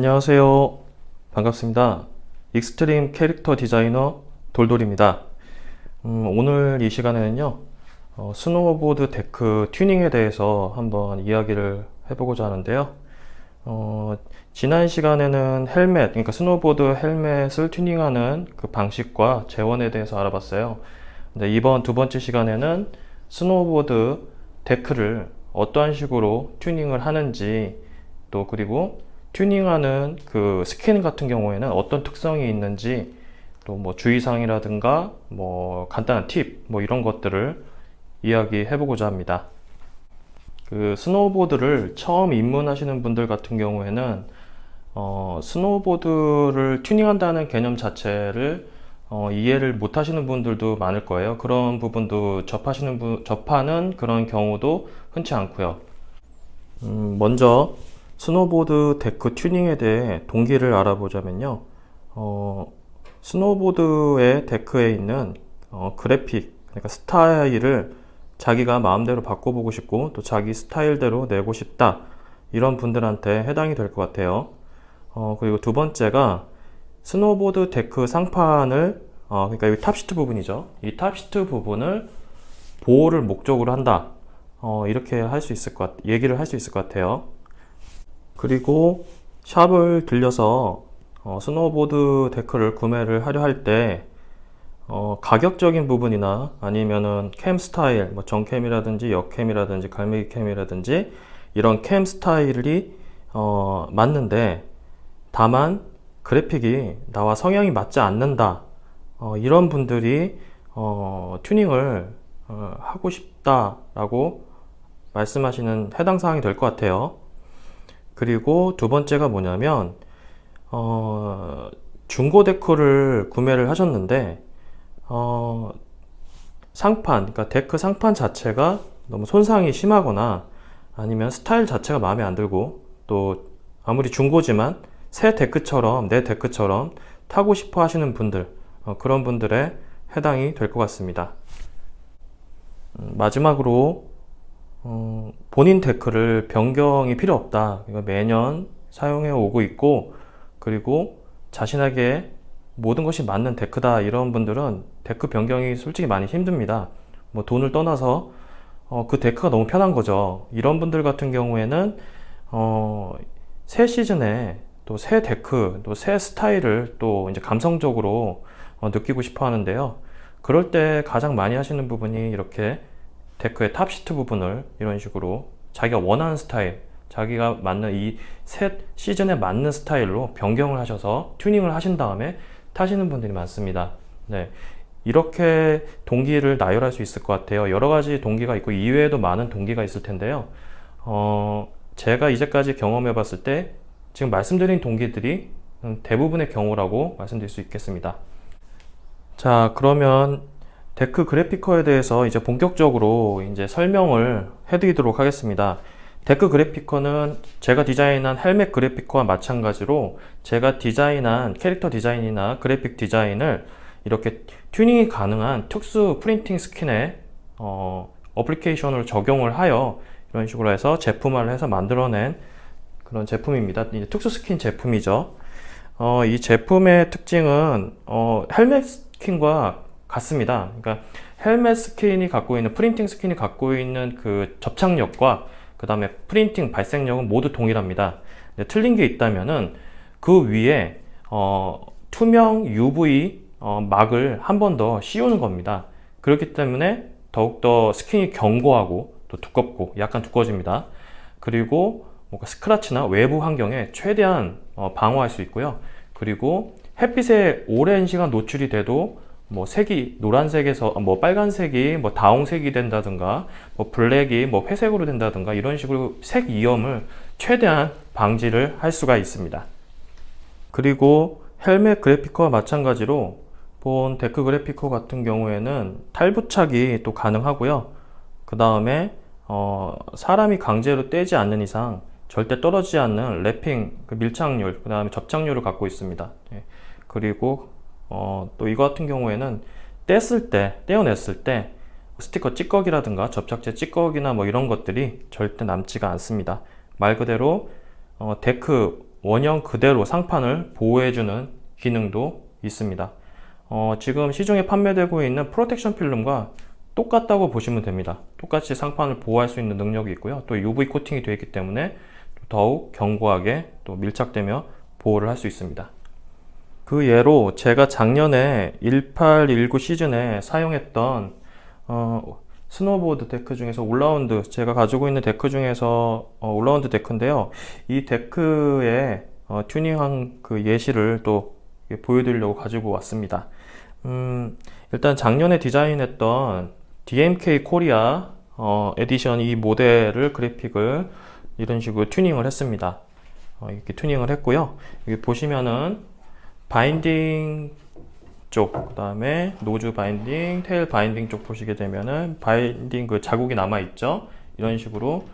안녕하세요. 반갑습니다. 익스트림 캐릭터 디자이너 돌돌입니다. 오늘 이 시간에는요, 스노우보드 데크 튜닝에 대해서 한번 이야기를 해보고자 하는데요. 지난 시간에는 헬멧, 그러니까 스노우보드 헬멧을 튜닝하는 그 방식과 재원에 대해서 알아봤어요. 근데 이번 두 번째 시간에는 스노우보드 데크를 어떠한 식으로 튜닝을 하는지, 또 그리고 튜닝하는 그 스킨 같은 경우에는 어떤 특성이 있는지, 또 뭐 주의사항이라든가 뭐 간단한 팁 뭐 이런 것들을 이야기해 보고자 합니다. 그 스노우보드를 처음 입문하시는 분들 같은 경우에는 스노우보드를 튜닝한다는 개념 자체를 이해를 못 하시는 분들도 많을 거예요. 그런 부분도 접하는 그런 경우도 흔치 않고요. 먼저 스노보드 데크 튜닝에 대해 동기를 알아보자면요. 스노보드의 데크에 있는 그래픽, 그러니까 스타일을 자기가 마음대로 바꿔보고 싶고 또 자기 스타일대로 내고 싶다, 이런 분들한테 해당이 될 것 같아요. 그리고 두 번째가 스노보드 데크 상판을 그러니까 이 탑시트 부분이죠. 이 탑시트 부분을 보호를 목적으로 한다. 이렇게 할 수 있을 얘기를 할 수 있을 것 같아요. 그리고 샵을 들려서 스노보드 데크를 구매를 하려 할 때 가격적인 부분이나 아니면은 캠 스타일, 뭐 정캠이라든지 역캠이라든지 갈매기 캠이라든지 이런 캠 스타일이 맞는데 다만 그래픽이 나와 성향이 맞지 않는다, 이런 분들이 튜닝을 하고 싶다라고 말씀하시는 해당 사항이 될 것 같아요. 그리고 두 번째가 뭐냐면 중고 데크를 구매를 하셨는데 상판, 그러니까 데크 상판 자체가 너무 손상이 심하거나 아니면 스타일 자체가 마음에 안 들고 또 아무리 중고지만 새 데크처럼, 내 데크처럼 타고 싶어 하시는 분들, 그런 분들에 해당이 될 것 같습니다. 마지막으로 본인 데크를 변경이 필요 없다, 이거 매년 사용해 오고 있고 그리고 자신에게 모든 것이 맞는 데크다, 이런 분들은 데크 변경이 솔직히 많이 힘듭니다. 뭐 돈을 떠나서 그 데크가 너무 편한 거죠. 이런 분들 같은 경우에는 새 시즌에 또 새 데크, 또 새 스타일을 또 이제 감성적으로 느끼고 싶어 하는데요. 그럴 때 가장 많이 하시는 부분이 이렇게 데크의 탑시트 부분을 이런 식으로 자기가 원하는 스타일, 자기가 맞는 이 새 시즌에 맞는 스타일로 변경을 하셔서 튜닝을 하신 다음에 타시는 분들이 많습니다. 네, 이렇게 동기를 나열할 수 있을 것 같아요. 여러 가지 동기가 있고 이외에도 많은 동기가 있을 텐데요. 제가 이제까지 경험해 봤을 때 지금 말씀드린 동기들이 대부분의 경우라고 말씀드릴 수 있겠습니다. 자, 그러면 데크 그래피커에 대해서 이제 본격적으로 이제 설명을 해드리도록 하겠습니다. 데크 그래피커는 제가 디자인한 헬멧 그래피커와 마찬가지로 제가 디자인한 캐릭터 디자인이나 그래픽 디자인을 이렇게 튜닝이 가능한 특수 프린팅 스킨에 어플리케이션을 적용을 하여 이런 식으로 해서 제품화를 해서 만들어낸 그런 제품입니다. 이제 특수 스킨 제품이죠. 이 제품의 특징은 헬멧 스킨과 같습니다. 그러니까 헬멧 스킨이 갖고 있는, 프린팅 스킨이 갖고 있는 그 접착력과 그 다음에 프린팅 발색력은 모두 동일합니다. 근데 틀린 게 있다면은 그 위에 투명 UV 막을 한 번 더 씌우는 겁니다. 그렇기 때문에 더욱더 스킨이 견고하고 또 두껍고 약간 두꺼워집니다. 그리고 뭔가 스크래치나 외부 환경에 최대한 방어할 수 있고요. 그리고 햇빛에 오랜 시간 노출이 돼도 뭐 색이 노란색에서 뭐 빨간색이 뭐 다홍색이 된다든가 뭐 블랙이 뭐 회색으로 된다든가 이런 식으로 색 이염을 최대한 방지를 할 수가 있습니다. 그리고 헬멧 그래피커와 마찬가지로 본 데크 그래피커 같은 경우에는 탈부착이 또 가능하고요. 그 다음에 사람이 강제로 떼지 않는 이상 절대 떨어지지 않는 랩핑, 그 밀착률, 그 다음에 접착률을 갖고 있습니다. 그리고 또 이거 같은 경우에는 떼어냈을 때 스티커 찌꺼기라든가 접착제 찌꺼기나 뭐 이런 것들이 절대 남지가 않습니다. 말 그대로 데크 원형 그대로 상판을 보호해주는 기능도 있습니다. 지금 시중에 판매되고 있는 프로텍션 필름과 똑같다고 보시면 됩니다. 똑같이 상판을 보호할 수 있는 능력이 있고요. 또 UV 코팅이 되어 있기 때문에 더욱 견고하게 또 밀착되며 보호를 할 수 있습니다. 그 예로 제가 작년에 18-19 시즌에 사용했던 스노보드 데크 중에서 올라운드, 제가 가지고 있는 데크 중에서 올라운드 데크인데요. 이 데크의 튜닝한 그 예시를 또 보여드리려고 가지고 왔습니다. 일단 작년에 디자인했던 DMK 코리아 에디션 이 모델을 그래픽을 이런 식으로 튜닝을 했습니다. 이렇게 튜닝을 했고요. 여기 보시면은 바인딩 쪽, 그 다음에 노즈 바인딩, 테일 바인딩 쪽 보시게 되면은 바인딩 그 자국이 남아있죠. 이런 식으로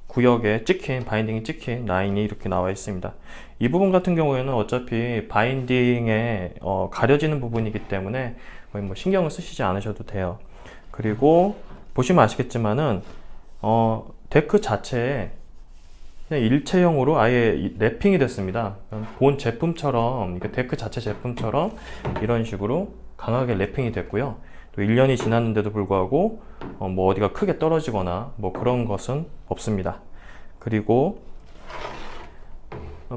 구역에 찍힌, 바인딩이 찍힌 라인이 이렇게 나와 있습니다. 이 부분 같은 경우에는 어차피 바인딩에 가려지는 부분이기 때문에 거의 뭐 신경을 쓰시지 않으셔도 돼요. 그리고 보시면 아시겠지만은 데크 자체에 그냥 일체형으로 아예 랩핑이 됐습니다. 본 제품처럼, 데크 자체 제품처럼 이런 식으로 강하게 랩핑이 됐고요. 또 1년이 지났는데도 불구하고 뭐 어디가 크게 떨어지거나 뭐 그런 것은 없습니다. 그리고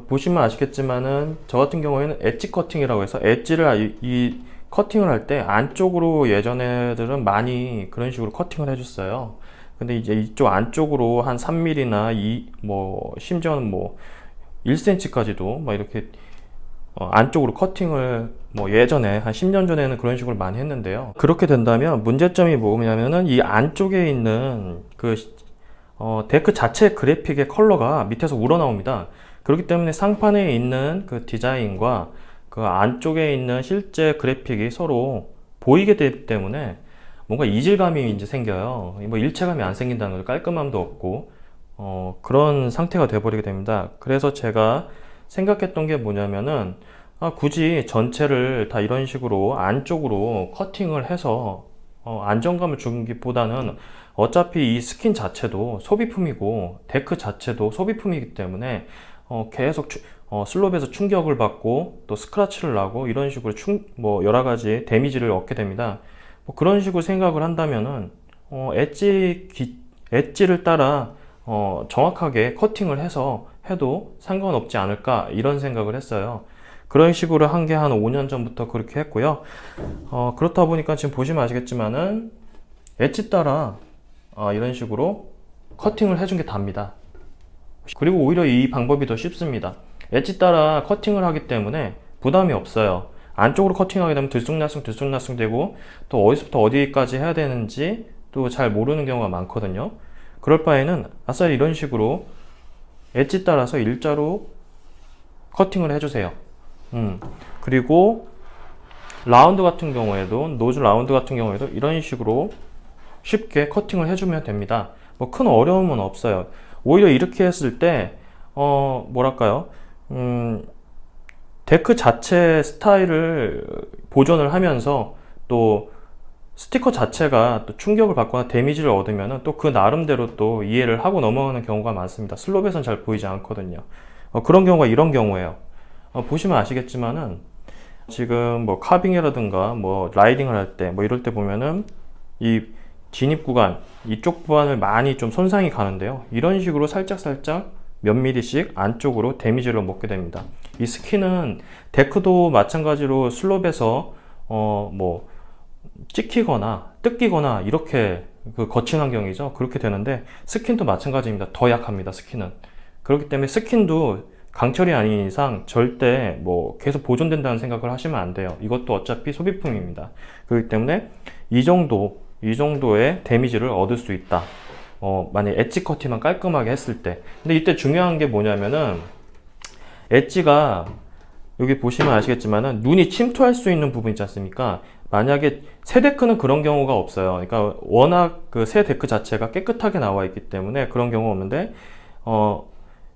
보시면 아시겠지만은 저 같은 경우에는 엣지 커팅이라고 해서 엣지를 이 커팅을 할 때 안쪽으로 예전에들은 많이 그런 식으로 커팅을 해줬어요. 근데 이제 이쪽 안쪽으로 한 3mm나 뭐 심지어는 뭐 1cm까지도 막 이렇게 안쪽으로 커팅을 뭐 예전에 한 10년 전에는 그런 식으로 많이 했는데요. 그렇게 된다면 문제점이 뭐냐면은 이 안쪽에 있는 그 데크 자체 그래픽의 컬러가 밑에서 우러나옵니다. 그렇기 때문에 상판에 있는 그 디자인과 그 안쪽에 있는 실제 그래픽이 서로 보이게 되기 때문에 뭔가 이질감이 이제 생겨요. 뭐 일체감이 안 생긴다는 거죠. 깔끔함도 없고 그런 상태가 돼버리게 됩니다. 그래서 제가 생각했던 게 뭐냐면은 굳이 전체를 다 이런 식으로 안쪽으로 커팅을 해서 안정감을 주기보다는 어차피 이 스킨 자체도 소비품이고 데크 자체도 소비품이기 때문에 계속 슬롭에서 충격을 받고 또 스크래치를 나고 이런 식으로 뭐 여러 가지 데미지를 얻게 됩니다. 뭐 그런 식으로 생각을 한다면은 엣지를 따라 정확하게 커팅을 해서 해도 상관없지 않을까 이런 생각을 했어요. 그런 식으로 한 게 한 5년 전부터 그렇게 했고요. 그렇다 보니까 지금 보시면 아시겠지만은 엣지 따라 이런 식으로 커팅을 해준 게 답니다. 그리고 오히려 이 방법이 더 쉽습니다. 엣지 따라 커팅을 하기 때문에 부담이 없어요. 안쪽으로 커팅하게 되면 들쑥날쑥 되고 또 어디서부터 어디까지 해야 되는지 또 잘 모르는 경우가 많거든요. 그럴 바에는 아싸리 이런 식으로 엣지 따라서 일자로 커팅을 해주세요. 그리고 라운드 같은 경우에도 노즈 라운드 같은 경우에도 이런 식으로 쉽게 커팅을 해주면 됩니다. 뭐 큰 어려움은 없어요. 오히려 이렇게 했을 때 뭐랄까요, 데크 자체 스타일을 보존을 하면서 또 스티커 자체가 또 충격을 받거나 데미지를 얻으면 또 그 나름대로 또 이해를 하고 넘어가는 경우가 많습니다. 슬롭에선 잘 보이지 않거든요. 그런 경우가 이런 경우예요. 보시면 아시겠지만은 지금 뭐 카빙이라든가 뭐 라이딩을 할 때 뭐 이럴 때 보면은 이 진입 구간 이쪽 구간을 많이 좀 손상이 가는데요. 이런 식으로 살짝 몇 미리씩 안쪽으로 데미지를 먹게 됩니다. 이 스킨은 데크도 마찬가지로 슬롭에서 뭐 찍히거나 뜯기거나 이렇게 그 거친 환경이죠. 그렇게 되는데 스킨도 마찬가지입니다. 더 약합니다. 스킨은. 그렇기 때문에 스킨도 강철이 아닌 이상 절대 뭐 계속 보존된다는 생각을 하시면 안 돼요. 이것도 어차피 소비품입니다. 그렇기 때문에 이 정도의 데미지를 얻을 수 있다. 만약 엣지 커팅만 깔끔하게 했을 때. 근데 이때 중요한 게 뭐냐면은 엣지가 여기 보시면 아시겠지만은 눈이 침투할 수 있는 부분 있지 않습니까? 만약에 새 데크는 그런 경우가 없어요. 그러니까 워낙 그 새 데크 자체가 깨끗하게 나와 있기 때문에 그런 경우가 없는데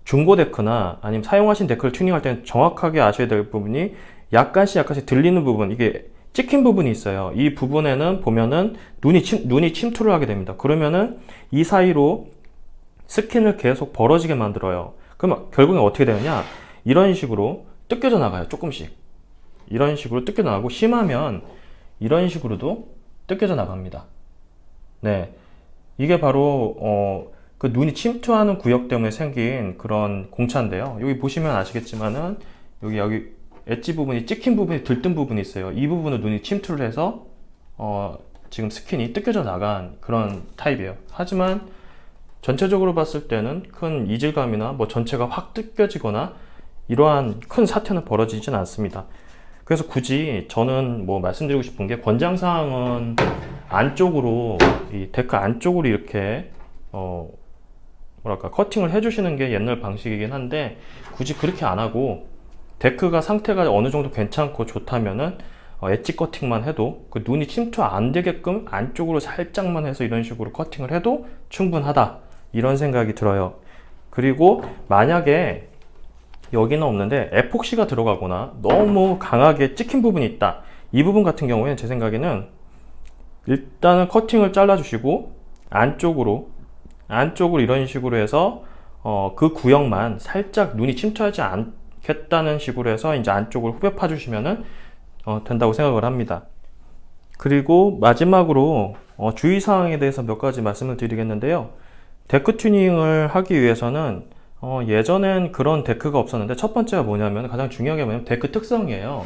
중고 데크나 아니면 사용하신 데크를 튜닝할 때는 정확하게 아셔야 될 부분이 약간씩 들리는 부분, 이게 찍힌 부분이 있어요. 이 부분에는 보면은 눈이 침투를 하게 됩니다. 그러면은 이 사이로 스킨을 계속 벌어지게 만들어요. 그럼 결국엔 어떻게 되느냐? 이런 식으로 뜯겨져 나가요. 조금씩. 이런 식으로 뜯겨져 나가고, 심하면 이런 식으로도 뜯겨져 나갑니다. 네. 이게 바로 그 눈이 침투하는 구역 때문에 생긴 그런 공차인데요. 여기 보시면 아시겠지만은 여기 엣지 부분이, 찍힌 부분이 들뜬 부분이 있어요. 이 부분을 눈이 침투를 해서 지금 스킨이 뜯겨져 나간 그런 타입이에요. 하지만 전체적으로 봤을 때는 큰 이질감이나 뭐 전체가 확 뜯겨지거나 이러한 큰 사태는 벌어지진 않습니다. 그래서 굳이 저는 뭐 말씀드리고 싶은 게, 권장사항은 안쪽으로, 이 데크 안쪽으로 이렇게 뭐랄까 커팅을 해주시는 게 옛날 방식이긴 한데, 굳이 그렇게 안 하고 데크가 상태가 어느 정도 괜찮고 좋다면은 엣지 커팅만 해도, 그 눈이 침투 안 되게끔 안쪽으로 살짝만 해서 이런 식으로 커팅을 해도 충분하다, 이런 생각이 들어요. 그리고 만약에 여기는 없는데 에폭시가 들어가거나 너무 강하게 찍힌 부분이 있다, 이 부분 같은 경우에는 제 생각에는 일단은 커팅을 잘라 주시고 안쪽으로 이런 식으로 해서 그 구역만 살짝 눈이 침투하지 않겠다는 식으로 해서 이제 안쪽을 후벼 파 주시면은 된다고 생각을 합니다. 그리고 마지막으로 주의사항에 대해서 몇 가지 말씀을 드리겠는데요. 데크 튜닝을 하기 위해서는 예전엔 그런 데크가 없었는데, 첫 번째가 뭐냐면, 가장 중요한 게 뭐냐면 데크 특성이에요.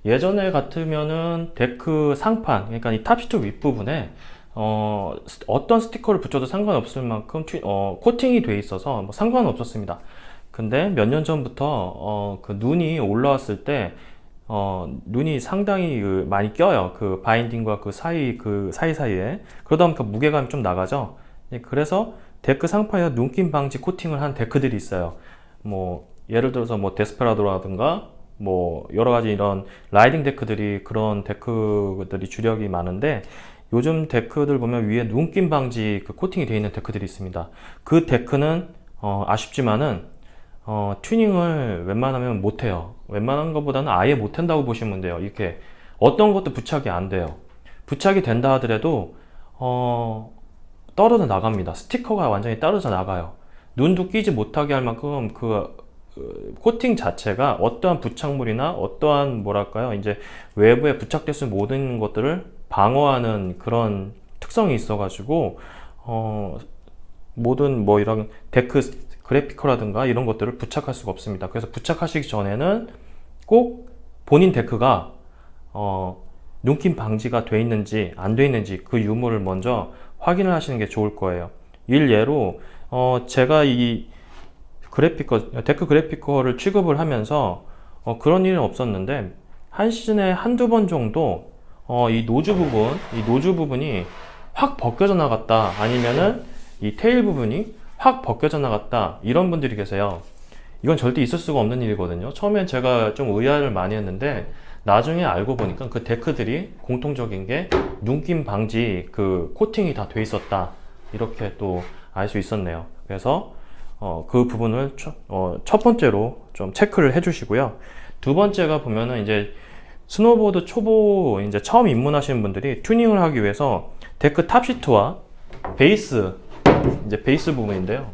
예전에 같으면은 데크 상판, 그러니까 이 탑시트 윗부분에 어떤 스티커를 붙여도 상관없을 만큼 코팅이 돼 있어서 뭐 상관은 없었습니다. 근데 몇 년 전부터 그 눈이 올라왔을 때 눈이 상당히 많이 껴요. 그 바인딩과 그 사이사이에. 그러다 보니까 무게감이 좀 나가죠. 그래서 데크 상판에서 눈김 방지 코팅을 한 데크들이 있어요. 뭐 예를 들어서 뭐 데스페라도라든가 뭐 여러 가지 이런 라이딩 데크들이, 그런 데크들이 주력이 많은데, 요즘 데크들 보면 위에 눈김 방지 그 코팅이 되어 있는 데크들이 있습니다. 그 데크는 아쉽지만은 튜닝을 웬만하면 못해요. 웬만한 것보다는 아예 못한다고 보시면 돼요. 이렇게 어떤 것도 부착이 안 돼요. 부착이 된다 하더라도 떨어져 나갑니다. 스티커가 완전히 떨어져 나가요. 눈도 끼지 못하게 할 만큼 그 코팅 자체가 어떠한 부착물이나 어떠한 뭐랄까요, 이제 외부에 부착될 수 있는 모든 것들을 방어하는 그런 특성이 있어가지고 모든 뭐 이런 데크 그래피커라든가 이런 것들을 부착할 수가 없습니다. 그래서 부착하시기 전에는 꼭 본인 데크가 눈김 방지가 돼 있는지 안 돼 있는지 그 유무를 먼저 확인을 하시는 게 좋을 거예요. 일례로 제가 이 데크 그래피커를 취급을 하면서 그런 일은 없었는데, 한 시즌에 한두 번 정도 이 노즈 부분이 확 벗겨져 나갔다, 아니면은 이 테일 부분이 확 벗겨져 나갔다, 이런 분들이 계세요. 이건 절대 있을 수가 없는 일이거든요. 처음엔 제가 좀 의아를 많이 했는데, 나중에 알고 보니까 그 데크들이 공통적인 게 눈김 방지 그 코팅이 다 돼 있었다, 이렇게 또 알 수 있었네요. 그래서 그 부분을 첫 번째로 좀 체크를 해 주시고요. 두 번째가 보면은 이제 스노보드 초보 이제 처음 입문하시는 분들이 튜닝을 하기 위해서 데크 탑시트와 베이스 부분인데요.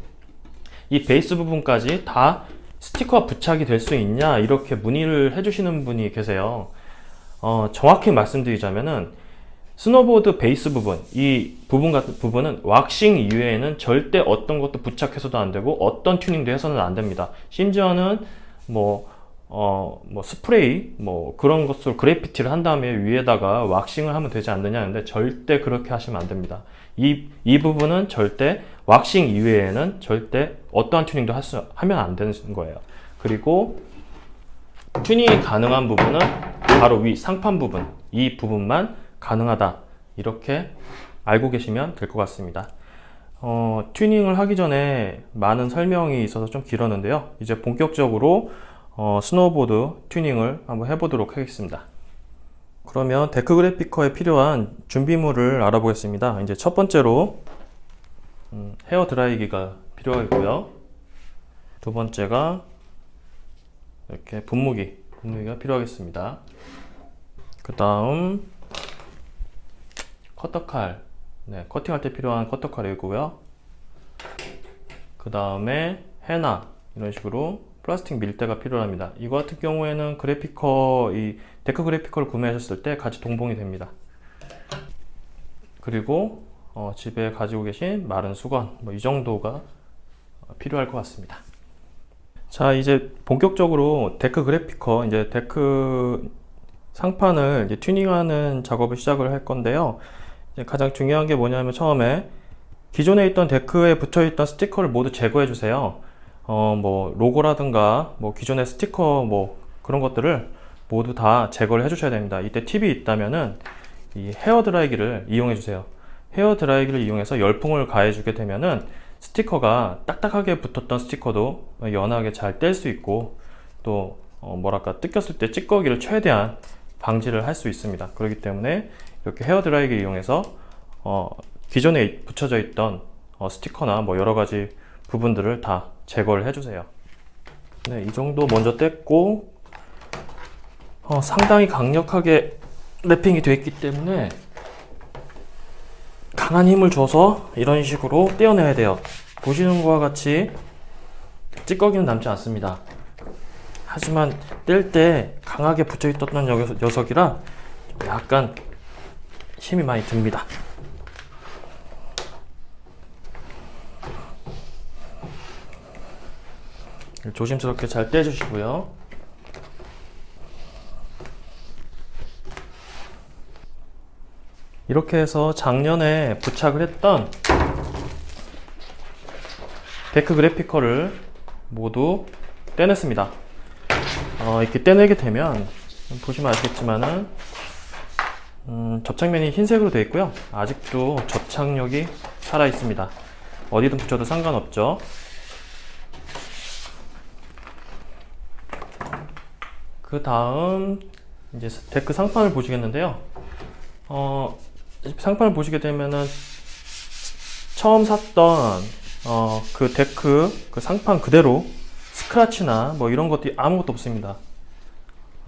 이 베이스 부분까지 다 스티커가 부착이 될 수 있냐, 이렇게 문의를 해주시는 분이 계세요. 정확히 말씀드리자면은 스노보드 베이스 부분, 이 부분 같은 부분은 왁싱 이외에는 절대 어떤 것도 부착해서도 안 되고 어떤 튜닝도 해서는 안 됩니다. 심지어는 뭐 스프레이 뭐 그런 것으로 그래피티를 한 다음에 위에다가 왁싱을 하면 되지 않느냐 하는데, 절대 그렇게 하시면 안 됩니다. 이 부분은 절대 왁싱 이외에는 절대 어떠한 튜닝도 하면 안 되는 거예요. 그리고 튜닝이 가능한 부분은 바로 위 상판 부분, 이 부분만 가능하다, 이렇게 알고 계시면 될 것 같습니다. 튜닝을 하기 전에 많은 설명이 있어서 좀 길었는데요. 이제 본격적으로 스노우보드 튜닝을 한번 해보도록 하겠습니다. 그러면 데크 그래피커에 필요한 준비물을 알아보겠습니다. 이제 첫 번째로 헤어 드라이기가 필요하고요. 두 번째가 이렇게 분무기가 필요하겠습니다. 그 다음 커터칼, 커팅할 때 필요한 커터칼이고요. 그 다음에 헤나, 이런 식으로 플라스틱 밀대가 필요합니다. 이거 같은 경우에는 이 데크 그래피커를 구매하셨을 때 같이 동봉이 됩니다. 그리고 집에 가지고 계신 마른 수건 이 정도가 필요할 것 같습니다. 자, 이제 본격적으로 데크 그래피커, 이제 데크 상판을 이제 튜닝하는 작업을 시작을 할 건데요. 이제 가장 중요한 게 뭐냐면 처음에 기존에 있던 데크에 붙어 있던 스티커를 모두 제거해 주세요. 뭐 로고라든가 뭐 기존의 스티커 뭐 그런 것들을 모두 다 제거를 해 주셔야 됩니다. 이때 팁이 있다면은 이 헤어 드라이기를 이용해 주세요. 헤어 드라이기를 이용해서 열풍을 가해 주게 되면은 스티커가 딱딱하게 붙었던 스티커도 연하게 잘 뗄 수 있고 또 뭐랄까 뜯겼을 때 찌꺼기를 최대한 방지를 할 수 있습니다. 그렇기 때문에 이렇게 헤어 드라이기를 이용해서 기존에 붙여져 있던 스티커나 뭐 여러 가지 부분들을 다 제거를 해주세요. 네, 이 정도 먼저 뗐고 상당히 강력하게 랩핑이 되어 있기 때문에 강한 힘을 줘서 이런 식으로 떼어내야 돼요. 보시는 것과 같이 찌꺼기는 남지 않습니다. 하지만 뗄 때 강하게 붙여 있던 녀석이라 약간 힘이 많이 듭니다. 조심스럽게 잘 떼주시고요. 이렇게 해서 작년에 부착을 했던 데크 그래피커를 모두 떼냈습니다. 이렇게 떼내게 되면 보시면 아시겠지만은 접착면이 흰색으로 되어 있고요. 아직도 접착력이 살아 있습니다. 어디든 붙여도 상관없죠. 그 다음 이제 데크 상판을 보시겠는데요. 상판을 보시게 되면은 처음 샀던 그 데크 그 상판 그대로 스크래치나 뭐 이런 것들이 아무것도 없습니다.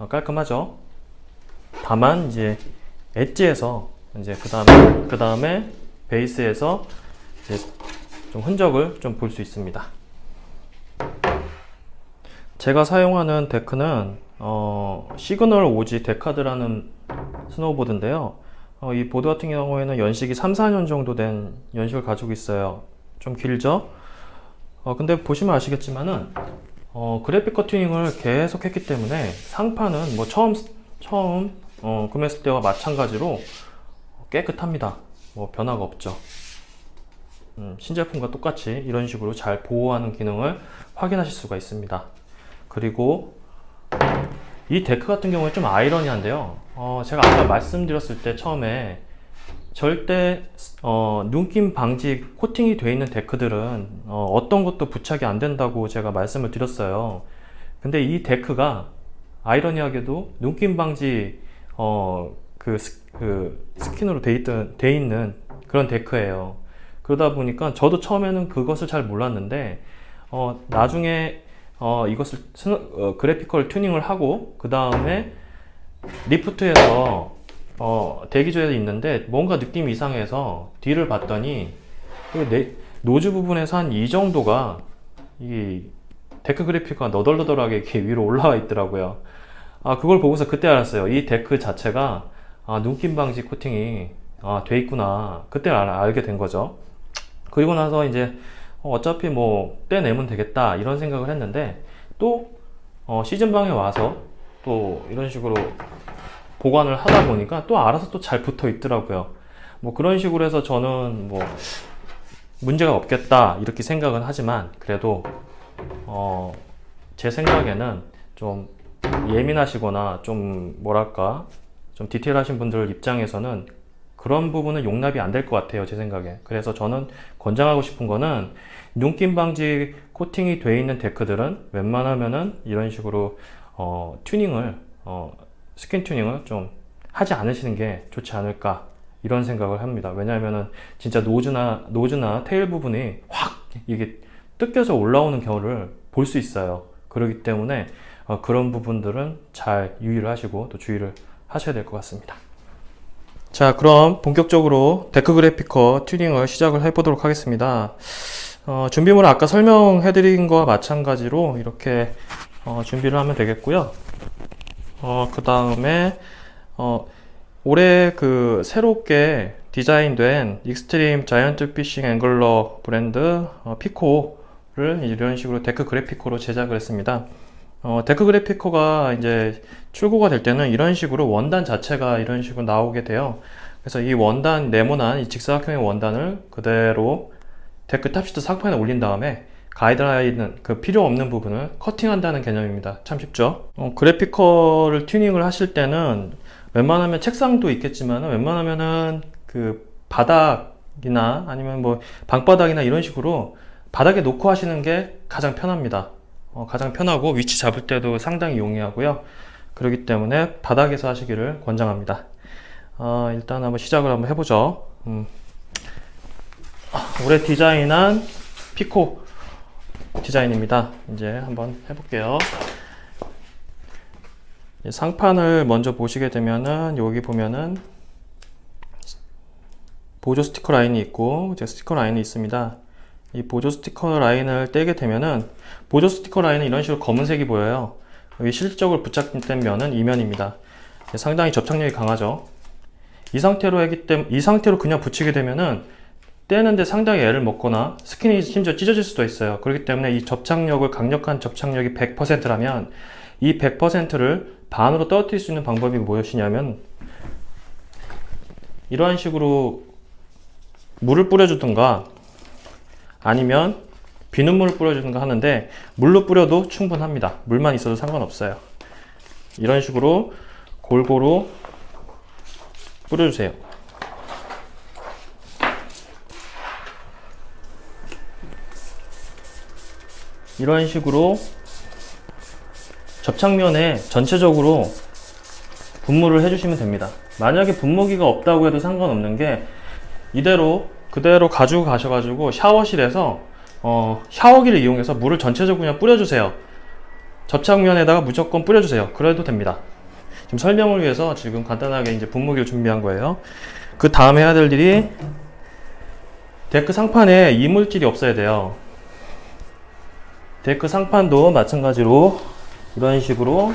깔끔하죠. 다만 이제 엣지에서 이제 그 다음에 베이스에서 이제 좀 흔적을 좀 볼 수 있습니다. 제가 사용하는 데크는 시그널 오지 데카드라는 스노우보드인데요. 이 보드 같은 경우에는 연식이 3, 4년 정도 된 연식을 가지고 있어요. 좀 길죠? 근데 보시면 아시겠지만은 그래픽 튜닝을 계속 했기 때문에 상판은 뭐 처음 구매했을 때와 마찬가지로 깨끗합니다. 뭐 변화가 없죠. 신제품과 똑같이 이런 식으로 잘 보호하는 기능을 확인하실 수가 있습니다. 그리고 이 데크 같은 경우에 좀 아이러니한데요. 제가 아까 말씀드렸을 때 처음에 절대 눈김 방지 코팅이 되어 있는 데크들은 어떤 것도 부착이 안 된다고 제가 말씀을 드렸어요. 근데 이 데크가 아이러니하게도 눈김 방지 그 스킨으로 돼 있는 그런 데크예요. 그러다 보니까 저도 처음에는 그것을 잘 몰랐는데 나중에 이것을 그래피컬 튜닝을 하고 그 다음에 리프트에서 대기조에 있는데 뭔가 느낌이 이상해서 뒤를 봤더니 노즈 부분에서 한 이 정도가 이 데크 그래피커가 너덜너덜하게 이렇게 위로 올라와 있더라고요. 그걸 보고서 그때 알았어요. 이 데크 자체가 눈김 방지 코팅이 돼 있구나. 그때 알게 된 거죠. 그리고 나서 이제 어차피 뭐 떼내면 되겠다 이런 생각을 했는데 또 시즌방에 와서 또 이런 식으로 보관을 하다 보니까 또 알아서 또 잘 붙어 있더라고요. 뭐 그런 식으로 해서 저는 뭐 문제가 없겠다 이렇게 생각은 하지만 그래도 제 생각에는 좀 예민하시거나 좀 뭐랄까 좀 디테일하신 분들 입장에서는 그런 부분은 용납이 안 될 것 같아요, 제 생각에. 그래서 저는 권장하고 싶은 거는 눈김 방지 코팅이 되어 있는 데크들은 웬만하면은 이런 식으로 튜닝을 스킨 튜닝을 좀 하지 않으시는 게 좋지 않을까 이런 생각을 합니다. 왜냐하면은 진짜 노즈나 테일 부분이 확 이게 뜯겨서 올라오는 경우를 볼 수 있어요. 그렇기 때문에 그런 부분들은 잘 유의를 하시고 또 주의를 하셔야 될 것 같습니다. 자, 그럼 본격적으로 데크 그래피커 튜닝을 시작을 해보도록 하겠습니다. 준비물은 아까 설명해 드린 거와 마찬가지로 이렇게 준비를 하면 되겠고요. 그 다음에 올해 그 새롭게 디자인된 익스트림 자이언트 피싱 앵글러 브랜드 피코를 이런 식으로 데크 그래피코로 제작을 했습니다. 데크 그래피코가 이제 출고가 될 때는 이런 식으로 원단 자체가 이런 식으로 나오게 돼요. 그래서 이 원단, 네모난 이 직사각형의 원단을 그대로 데크 탑시트 상판에 올린 다음에 가이드라인은 그 필요 없는 부분을 커팅한다는 개념입니다. 참 쉽죠? 그래피커를 튜닝을 하실 때는 웬만하면 책상도 있겠지만 웬만하면은 그 바닥이나 아니면 뭐 방바닥이나 이런 식으로 바닥에 놓고 하시는 게 가장 편합니다. 가장 편하고 위치 잡을 때도 상당히 용이하고요. 그렇기 때문에 바닥에서 하시기를 권장합니다. 일단 한번 시작을 한번 해보죠. 올해 디자인한 피코 디자인입니다. 이제 한번 해볼게요. 상판을 먼저 보시게 되면은 여기 보면은 보조 스티커 라인이 있고 이제 스티커 라인이 있습니다. 이 보조 스티커 라인을 떼게 되면은 보조 스티커 라인은 이런 식으로 검은색이 보여요. 여기 실질적으로 부착된 면은 이 면입니다. 상당히 접착력이 강하죠. 이 상태로 그냥 붙이게 되면은 떼는데 상당히 애를 먹거나 스킨이 심지어 찢어질 수도 있어요. 그렇기 때문에 이 강력한 접착력이 100%라면 이 100%를 반으로 떨어뜨릴 수 있는 방법이 무엇이냐면 이러한 식으로 물을 뿌려주든가 아니면 비눗물을 뿌려주든가 하는데 물로 뿌려도 충분합니다. 물만 있어도 상관없어요. 이런 식으로 골고루 뿌려주세요. 이런 식으로 접착면에 전체적으로 분무를 해주시면 됩니다. 만약에 분무기가 없다고 해도 상관없는 게 그대로 가지고 가셔가지고 샤워실에서 샤워기를 이용해서 물을 전체적으로 그냥 뿌려주세요. 접착면에다가 무조건 뿌려주세요. 그래도 됩니다. 지금 설명을 위해서 지금 간단하게 이제 분무기를 준비한 거예요. 그 다음 해야 될 일이 데크 상판에 이물질이 없어야 돼요. 데크 상판도 마찬가지로 이런 식으로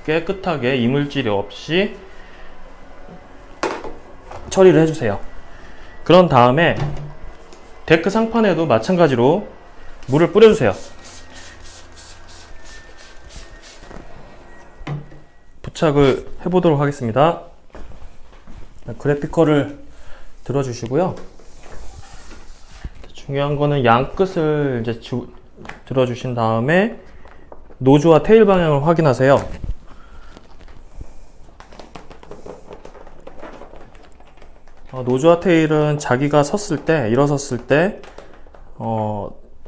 깨끗하게 이물질이 없이 처리를 해주세요. 그런 다음에 데크 상판에도 마찬가지로 물을 뿌려주세요. 부착을 해보도록 하겠습니다. 그래피커를 들어주시고요. 중요한 거는 양 끝을 이제 들어주신 다음에 노즈와 테일 방향을 확인하세요. 노즈와 테일은 자기가 일어섰을 때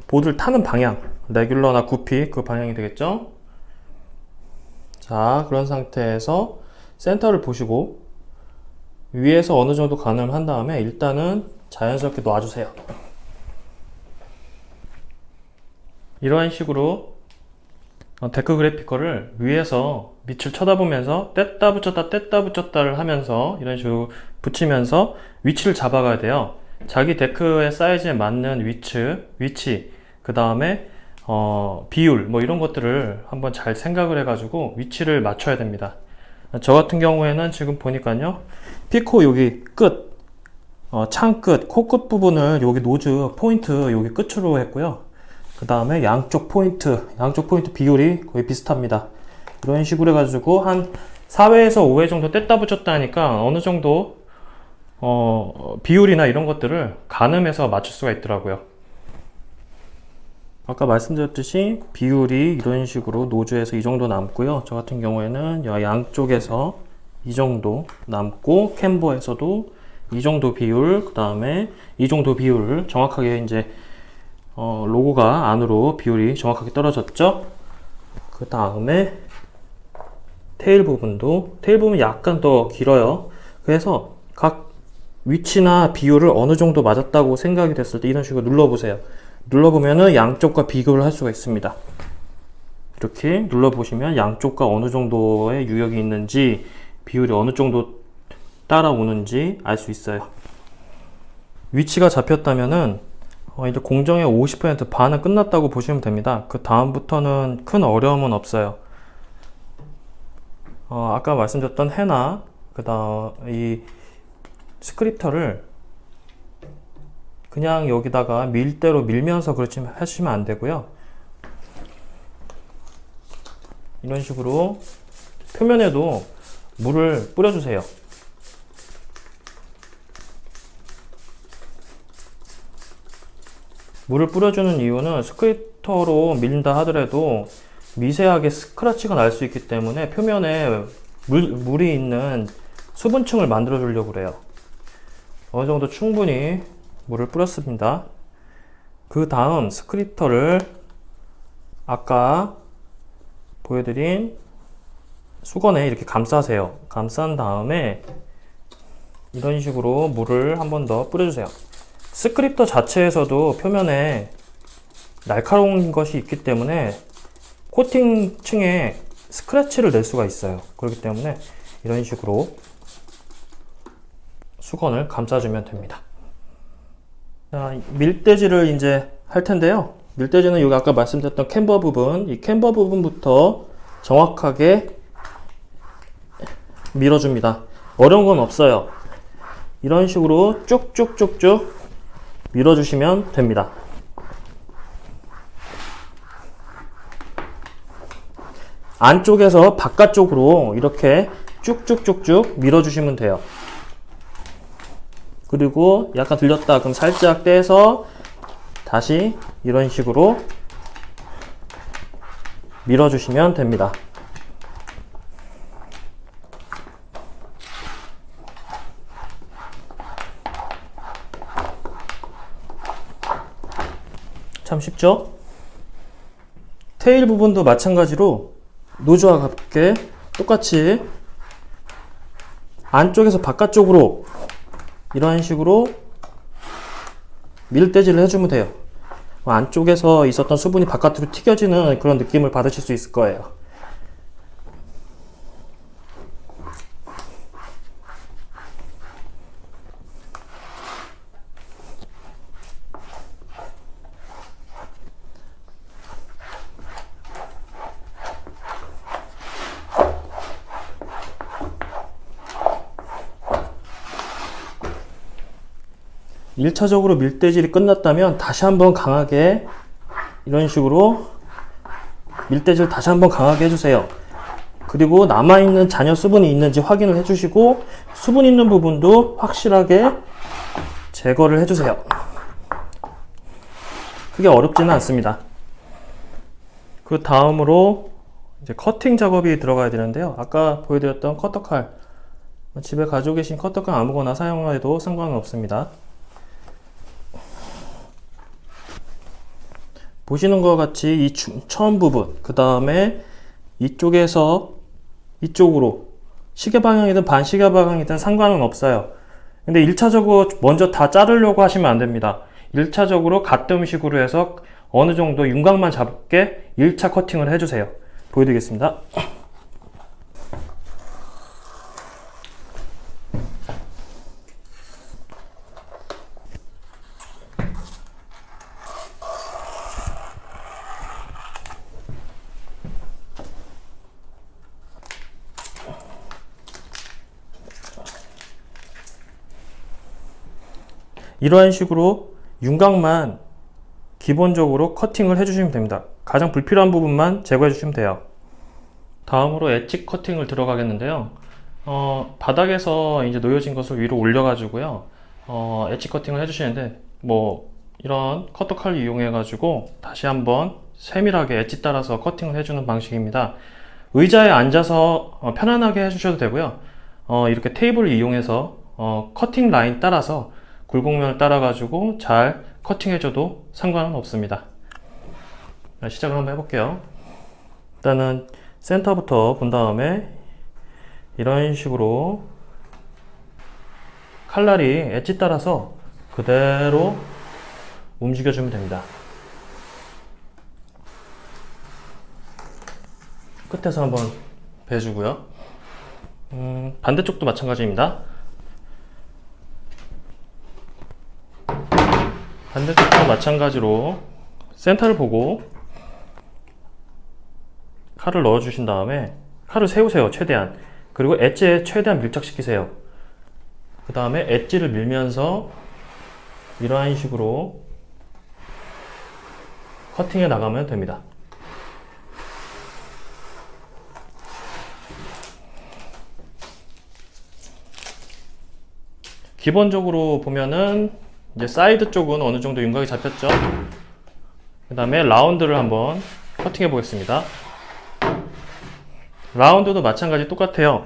보드를 타는 방향, 레귤러나 구피 그 방향이 되겠죠. 자, 그런 상태에서 센터를 보시고 위에서 어느 정도 가늠한 다음에 일단은 자연스럽게 놔주세요. 이러한 식으로 데크 그래피커를 위에서 밑을 쳐다보면서 뗐다 붙였다를 하면서 이런 식으로 붙이면서 위치를 잡아가야 돼요. 자기 데크의 사이즈에 맞는 위치, 그 다음에 비율 뭐 이런 것들을 한번 잘 생각을 해가지고 위치를 맞춰야 됩니다. 저 같은 경우에는 지금 보니까요, 피코 여기 끝, 창 끝, 코끝 부분을 여기 노즈 포인트 여기 끝으로 했고요. 그 다음에 양쪽 포인트 비율이 거의 비슷합니다. 이런 식으로 해가지고 한 4회에서 5회 정도 뗐다 붙였다 하니까 어느 정도 비율이나 이런 것들을 가늠해서 맞출 수가 있더라고요. 아까 말씀드렸듯이 비율이 이런 식으로 노즈에서 이 정도 남고요. 저 같은 경우에는 양쪽에서 이 정도 남고 캠버에서도 이 정도 비율, 그 다음에 이 정도 비율을 정확하게 이제 로고가 안으로 비율이 정확하게 떨어졌죠. 그 다음에 테일 부분이 약간 더 길어요. 그래서 각 위치나 비율을 어느 정도 맞았다고 생각이 됐을 때 이런 식으로 눌러보세요. 눌러보면은 양쪽과 비교를 할 수가 있습니다. 이렇게 눌러보시면 양쪽과 어느 정도의 유역이 있는지, 비율이 어느 정도 따라오는지 알 수 있어요. 위치가 잡혔다면은 이제 공정의 50% 반은 끝났다고 보시면 됩니다. 그 다음부터는 큰 어려움은 없어요. 아까 말씀드렸던 해나 그다음 이 스크립터를 그냥 여기다가 밀대로 밀면서 그렇게 하시면 안 되고요. 이런 식으로 표면에도 물을 뿌려주세요. 물을 뿌려주는 이유는 스크립터로 밀린다 하더라도 미세하게 스크래치가 날 수 있기 때문에 표면에 물이 있는 수분층을 만들어 주려고 그래요. 어느 정도 충분히 물을 뿌렸습니다. 그 다음 스크립터를 아까 보여드린 수건에 이렇게 감싸세요. 감싼 다음에 이런 식으로 물을 한 번 더 뿌려주세요. 스크립터 자체에서도 표면에 날카로운 것이 있기 때문에 코팅층에 스크래치를 낼 수가 있어요. 그렇기 때문에 이런 식으로 수건을 감싸주면 됩니다. 자, 밀대질을 이제 할 텐데요. 밀대질은 여기 아까 말씀드렸던 캠버 부분, 이 캠버 부분부터 정확하게 밀어줍니다. 어려운 건 없어요. 이런 식으로 쭉쭉쭉쭉 밀어주시면 됩니다. 안쪽에서 바깥쪽으로 이렇게 쭉쭉쭉쭉 밀어주시면 돼요. 그리고 약간 들렸다 그럼 살짝 떼서 다시 이런 식으로 밀어주시면 됩니다. 참 쉽죠? 테일 부분도 마찬가지로 노즈와 같게 똑같이 안쪽에서 바깥쪽으로 이런 식으로 밀대질을 해주면 돼요. 안쪽에서 있었던 수분이 바깥으로 튀겨지는 그런 느낌을 받으실 수 있을 거예요. 일차적으로 밀대질이 끝났다면 다시 한번 강하게 이런 식으로 밀대질 다시 한번 강하게 해주세요. 그리고 남아있는 잔여 수분이 있는지 확인을 해주시고 수분 있는 부분도 확실하게 제거를 해주세요. 크게 어렵지는 않습니다. 그 다음으로 이제 커팅 작업이 들어가야 되는데요. 아까 보여드렸던 커터칼, 집에 가지고 계신 커터칼 아무거나 사용해도 상관은 없습니다. 보시는 것 같이 이 처음 부분, 그 다음에 이쪽에서 이쪽으로 시계 방향이든 반시계 방향이든 상관은 없어요. 근데 1차적으로 먼저 다 자르려고 하시면 안 됩니다. 1차적으로 가뜸식으로 해서 어느 정도 윤곽만 잡게 1차 커팅을 해주세요. 보여드리겠습니다. 이러한 식으로 윤곽만 기본적으로 커팅을 해주시면 됩니다. 가장 불필요한 부분만 제거해 주시면 돼요. 다음으로 엣지 커팅을 들어가겠는데요. 바닥에서 이제 놓여진 것을 위로 올려가지고요. 엣지 커팅을 해주시는데, 이런 커터 칼을 이용해가지고 다시 한번 세밀하게 엣지 따라서 커팅을 해주는 방식입니다. 의자에 앉아서 편안하게 해주셔도 되고요. 이렇게 테이블을 이용해서 커팅 라인 따라서 굴곡면을 따라가지고 잘 커팅해줘도 상관은 없습니다. 시작을 한번 해볼게요. 일단은 센터부터 본 다음에 이런 식으로 칼날이 엣지 따라서 그대로 움직여주면 됩니다. 끝에서 한번 베주고요. 반대쪽도 마찬가지입니다. 반대쪽도 마찬가지로 센터를 보고 칼을 넣어 주신 다음에 칼을 세우세요. 최대한. 그리고 엣지에 최대한 밀착시키세요. 그 다음에 엣지를 밀면서 이러한 식으로 커팅해 나가면 됩니다. 기본적으로 보면은 이제 사이드 쪽은 어느 정도 윤곽이 잡혔죠. 그 다음에 라운드를 한번 커팅해 보겠습니다. 라운드도 마찬가지 똑같아요.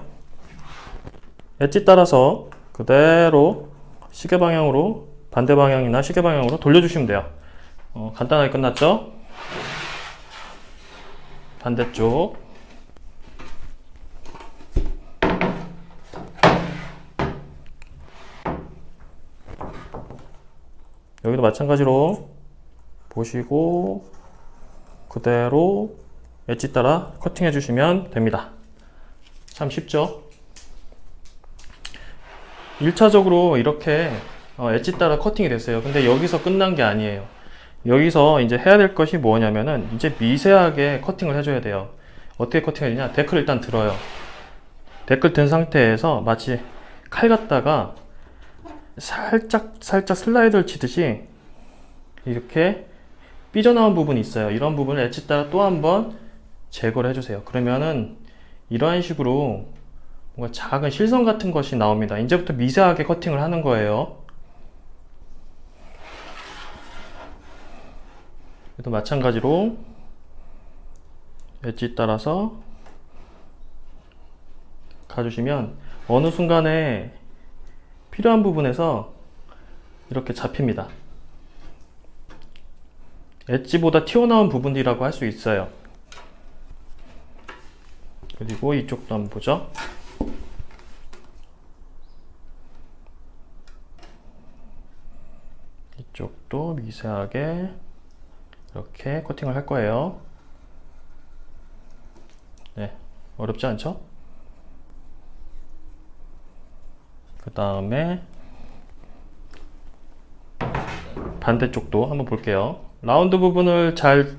엣지 따라서 그대로 시계 방향으로, 반대 방향이나 시계 방향으로 돌려주시면 돼요. 간단하게 끝났죠? 반대쪽. 여기도 마찬가지로 보시고 그대로 엣지 따라 커팅해 주시면 됩니다. 참 쉽죠? 1차적으로 이렇게 엣지 따라 커팅이 됐어요. 근데 여기서 끝난 게 아니에요. 여기서 이제 해야 될 것이 뭐냐면은 이제 미세하게 커팅을 해줘야 돼요. 어떻게 커팅해야 되냐? 데크를 일단 들어요. 데크를 든 상태에서 마치 칼 갖다가 살짝 슬라이드를 치듯이 이렇게 삐져나온 부분이 있어요. 이런 부분을 엣지 따라 또 한번 제거를 해주세요. 그러면은 이러한 식으로 뭔가 작은 실선 같은 것이 나옵니다. 이제부터 미세하게 커팅을 하는 거예요. 또 마찬가지로 엣지 따라서 가주시면 어느 순간에 필요한 부분에서 이렇게 잡힙니다. 엣지보다 튀어나온 부분이라고 할 수 있어요. 그리고 이쪽도 한번 보죠. 이쪽도 미세하게 이렇게 커팅을 할 거예요. 네, 어렵지 않죠? 그 다음에 반대쪽도 한번 볼게요. 라운드 부분을 잘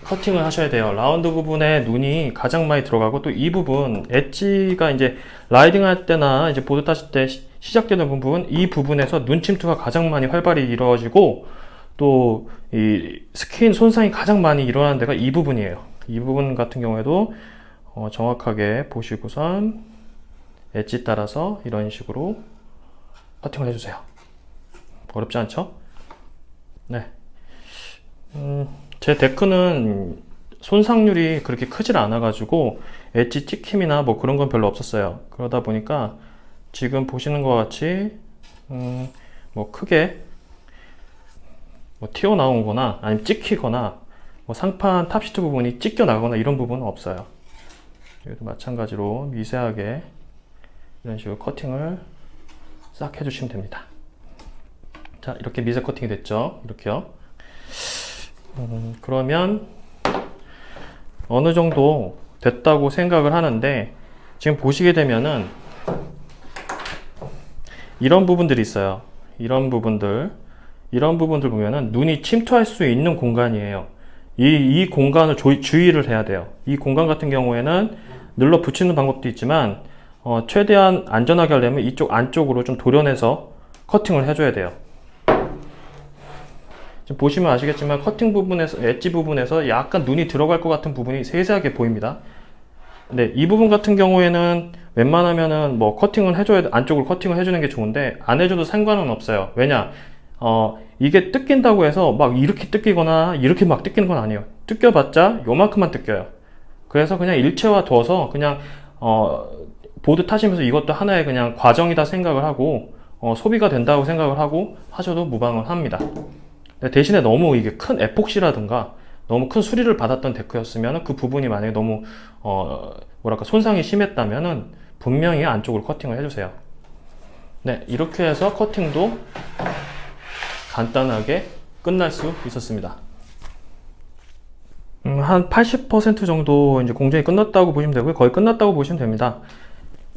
커팅을 하셔야 돼요. 라운드 부분에 눈이 가장 많이 들어가고 또 이 부분 엣지가 이제 라이딩 할 때나 이제 보드 타실 때 시작되는 부분, 이 부분에서 눈 침투가 가장 많이 활발히 이루어지고 또 이 스킨 손상이 가장 많이 일어나는 데가 이 부분이에요. 이 부분 같은 경우에도 정확하게 보시고선 엣지 따라서 이런 식으로 커팅을 해주세요. 어렵지 않죠? 네. 제 데크는 손상률이 그렇게 크질 않아 가지고 엣지 찍힘이나 뭐 그런 건 별로 없었어요. 그러다 보니까 지금 보시는 것 같이 뭐 크게 뭐 튀어나온 거나 아니면 찍히거나 뭐 상판 탑시트 부분이 찢겨 나가거나 이런 부분은 없어요. 여기도 마찬가지로 미세하게 이런 식으로 커팅을 싹 해주시면 됩니다. 자, 이렇게 미세 커팅이 됐죠? 이렇게요. 그러면 어느 정도 됐다고 생각을 하는데 지금 보시게 되면은 이런 부분들이 있어요. 이런 부분들 보면은 눈이 침투할 수 있는 공간이에요. 이 공간을 주의를 해야 돼요. 이 공간 같은 경우에는 눌러 붙이는 방법도 있지만 최대한 안전하게 하려면 이쪽 안쪽으로 좀 도려내서 커팅을 해줘야 돼요. 지금 보시면 아시겠지만 커팅 부분에서, 엣지 부분에서 약간 눈이 들어갈 것 같은 부분이 세세하게 보입니다. 근데 이 부분 같은 경우에는 웬만하면은 뭐 커팅을 해줘야, 안쪽으로 커팅을 해주는 게 좋은데 안 해줘도 상관은 없어요. 왜냐? 이게 뜯긴다고 해서 막 이렇게 뜯기거나 이렇게 막 뜯기는 건 아니에요. 뜯겨봤자 요만큼만 뜯겨요. 그래서 그냥 일체화 둬서 그냥 보드 타시면서 이것도 하나의 그냥 과정이다 생각을 하고 소비가 된다고 생각을 하고 하셔도 무방은 합니다. 대신에 너무 이게 큰 에폭시라든가 너무 큰 수리를 받았던 데크였으면 그 부분이 만약에 너무 뭐랄까 손상이 심했다면은 분명히 안쪽으로 커팅을 해주세요. 네, 이렇게 해서 커팅도 간단하게 끝날 수 있었습니다. 한 80% 정도 이제 공정이 끝났다고 보시면 되고요. 거의 끝났다고 보시면 됩니다.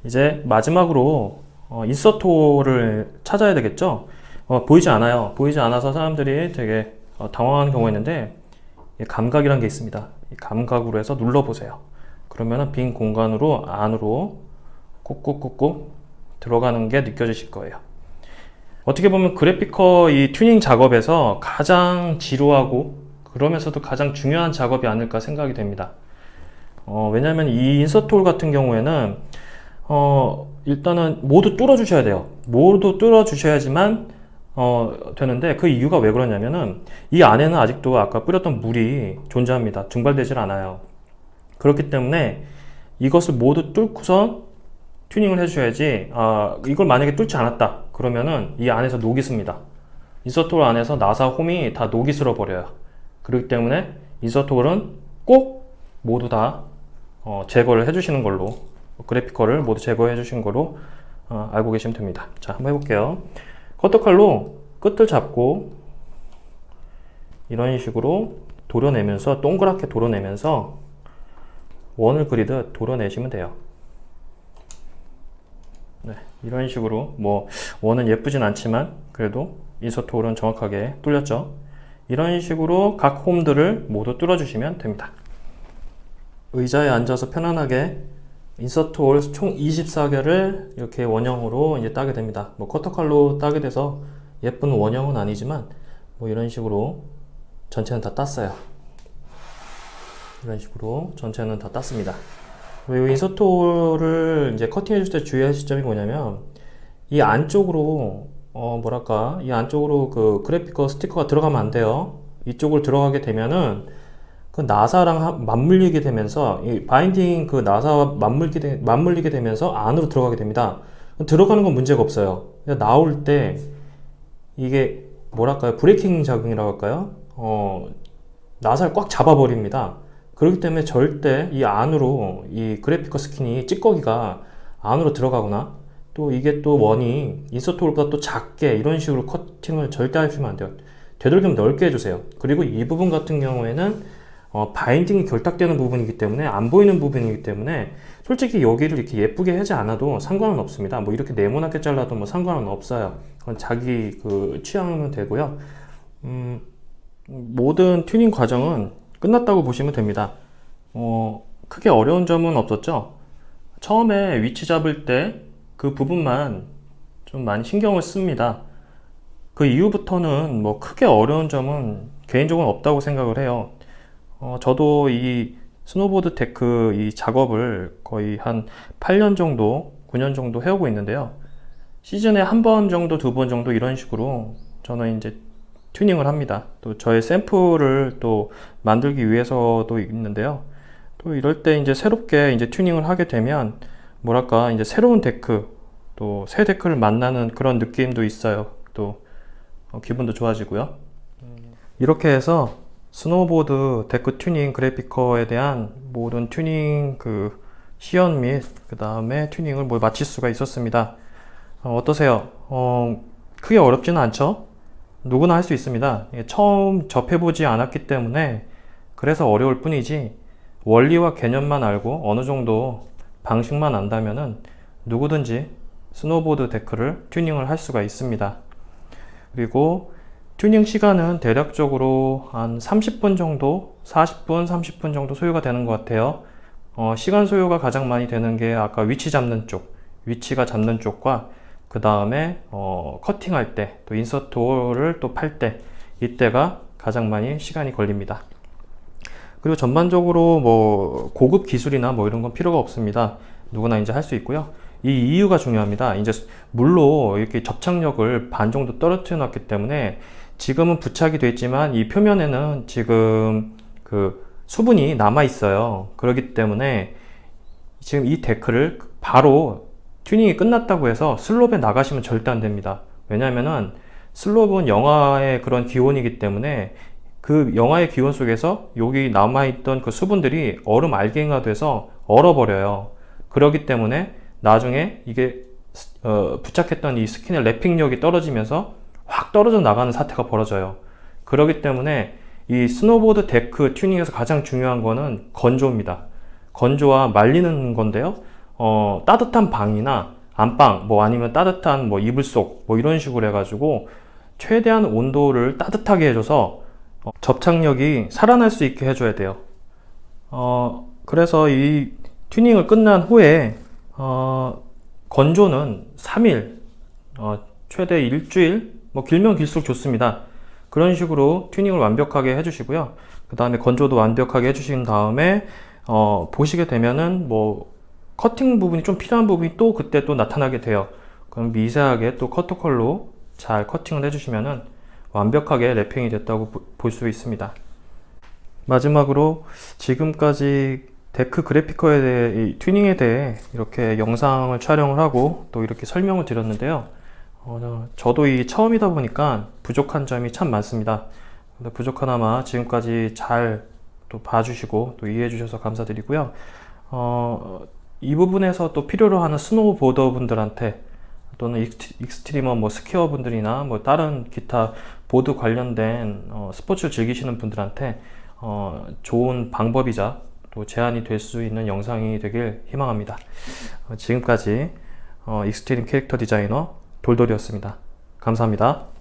이제 마지막으로 인서트를 찾아야 되겠죠. 보이지 않아요. 보이지 않아서 사람들이 되게 당황하는 경우가 있는데, 이 감각이란 게 있습니다. 이 감각으로 해서 눌러보세요. 그러면은 빈 공간으로 안으로 꾹꾹꾹꾹 들어가는 게 느껴지실 거예요. 어떻게 보면 그래픽커 이 튜닝 작업에서 가장 지루하고 그러면서도 가장 중요한 작업이 아닐까 생각이 됩니다. 왜냐면 이 인서트 홀 같은 경우에는 일단은 모두 뚫어 주셔야 돼요. 모두 뚫어 주셔야지만 되는데, 그 이유가 왜 그러냐면은 이 안에는 아직도 아까 뿌렸던 물이 존재합니다. 증발되질 않아요. 그렇기 때문에 이것을 모두 뚫고선 튜닝을 해주셔야지. 이걸 만약에 뚫지 않았다 그러면은 이 안에서 녹이 씁니다. 인서트 홀 안에서 나사 홈이 다 녹이 슬어 버려요. 그렇기 때문에 인서트 홀은 꼭 모두 다 제거를 해주시는 걸로, 그래픽커를 모두 제거해 주신 걸로 알고 계시면 됩니다. 자, 한번 해볼게요. 커터칼로 끝을 잡고 이런 식으로 도려내면서, 동그랗게 도려내면서 원을 그리듯 도려내시면 돼요. 네, 이런 식으로 뭐 원은 예쁘진 않지만 그래도 인서트 홀은 정확하게 뚫렸죠. 이런 식으로 각 홈들을 모두 뚫어 주시면 됩니다. 의자에 앉아서 편안하게 인서트 홀 총 24개를 이렇게 원형으로 이제 따게 됩니다. 뭐 커터칼로 따게 돼서 예쁜 원형은 아니지만 뭐 이런 식으로 전체는 다 땄어요. 이런 식으로 전체는 다 땄습니다. 그리고 인서트 홀을 이제 커팅 해줄 때 주의하실 점이 뭐냐면, 이 안쪽으로 이 안쪽으로 그 그래픽커 스티커가 들어가면 안 돼요. 이쪽으로 들어가게 되면은 그 나사랑 맞물리게 되면서, 이 바인딩 그 나사와 맞물리게 되면서 안으로 들어가게 됩니다. 들어가는 건 문제가 없어요. 나올 때 이게 브레이킹 작용이라고 할까요? 나사를 꽉 잡아버립니다. 그렇기 때문에 절대 이 안으로 이 그래픽커 스킨이 찌꺼기가 안으로 들어가거나, 또 이게 또 원이 인서트 홀보다 또 작게 이런 식으로 커팅을 절대 하시면 안 돼요. 되도록이면 넓게 해주세요. 그리고 이 부분 같은 경우에는 바인딩이 결탁되는 부분이기 때문에, 안 보이는 부분이기 때문에 솔직히 여기를 이렇게 예쁘게 하지 않아도 상관은 없습니다. 뭐 이렇게 네모나게 잘라도 뭐 상관은 없어요. 그건 자기 그 취향이면 되고요. 모든 튜닝 과정은 끝났다고 보시면 됩니다. 크게 어려운 점은 없었죠. 처음에 위치 잡을 때 그 부분만 좀 많이 신경을 씁니다. 그 이후부터는 뭐 크게 어려운 점은 개인적으로 없다고 생각을 해요. 저도 이 스노보드 데크 이 작업을 거의 한 8년 정도, 9년 정도 해오고 있는데요. 시즌에 한 번 정도, 두 번 정도 이런 식으로 저는 이제 튜닝을 합니다. 또 저의 샘플을 또 만들기 위해서도 있는데요. 또 이럴 때 이제 새롭게 이제 튜닝을 하게 되면 이제 새로운 데크, 또 새 데크를 만나는 그런 느낌도 있어요. 또 기분도 좋아지고요. 이렇게 해서 스노보드 데크 튜닝 그래픽커에 대한 모든 튜닝 그 시연 및 그 다음에 튜닝을 마칠 수가 있었습니다. 어떠세요? 크게 어렵지는 않죠? 누구나 할 수 있습니다. 처음 접해보지 않았기 때문에 그래서 어려울 뿐이지, 원리와 개념만 알고 어느 정도 방식만 안다면은 누구든지 스노보드 데크를 튜닝을 할 수가 있습니다. 그리고 튜닝 시간은 대략적으로 한 30분 정도, 40분, 30분 정도 소요가 되는 것 같아요. 시간 소요가 가장 많이 되는 게 아까 위치가 잡는 쪽과 그 다음에 커팅할 때, 또 인서트 홀을 또 팔 때, 이때가 가장 많이 시간이 걸립니다. 그리고 전반적으로 뭐 고급 기술이나 뭐 이런 건 필요가 없습니다. 누구나 이제 할 수 있고요. 이 이유가 중요합니다. 이제 물로 이렇게 접착력을 반 정도 떨어뜨려 놨기 때문에 지금은 부착이 됐지만 이 표면에는 지금 그 수분이 남아 있어요. 그렇기 때문에 지금 이 데크를 바로 튜닝이 끝났다고 해서 슬롭에 나가시면 절대 안 됩니다. 왜냐면은 슬롭은 영하의 그런 기온이기 때문에 그 영하의 기온 속에서 여기 남아있던 그 수분들이 얼음 알갱이가 돼서 얼어버려요. 그렇기 때문에 나중에 이게 부착했던 이 스킨의 랩핑력이 떨어지면서 확 떨어져 나가는 사태가 벌어져요. 그렇기 때문에 이 스노보드 데크 튜닝에서 가장 중요한 거는 건조입니다. 건조와 말리는 건데요. 따뜻한 방이나 안방, 뭐 아니면 따뜻한 뭐 이불 속, 뭐 이런 식으로 해가지고 최대한 온도를 따뜻하게 해줘서 접착력이 살아날 수 있게 해줘야 돼요. 그래서 이 튜닝을 끝난 후에 건조는 3일, 최대 일주일, 뭐 길면 길수록 좋습니다. 그런 식으로 튜닝을 완벽하게 해주시고요. 그 다음에 건조도 완벽하게 해주신 다음에 보시게 되면은 뭐 커팅 부분이 좀 필요한 부분이 또 그때 또 나타나게 돼요. 그럼 미세하게 또 커터컬로 잘 커팅을 해주시면은 완벽하게 랩핑이 됐다고 볼 수 있습니다. 마지막으로 지금까지 데크 그래피커에 대해, 이 튜닝에 대해 이렇게 영상을 촬영을 하고 또 이렇게 설명을 드렸는데요. 저도 이 처음이다 보니까 부족한 점이 참 많습니다. 부족하나마 지금까지 잘 또 봐주시고 또 이해해 주셔서 감사드리고요. 이 부분에서 또 필요로 하는 스노우보더 분들한테 또는 익스트리머 뭐 스키어 분들이나 뭐 다른 기타 보드 관련된 스포츠를 즐기시는 분들한테 좋은 방법이자 또 제안이 될 수 있는 영상이 되길 희망합니다. 지금까지 익스트림 캐릭터 디자이너 돌돌이었습니다. 감사합니다.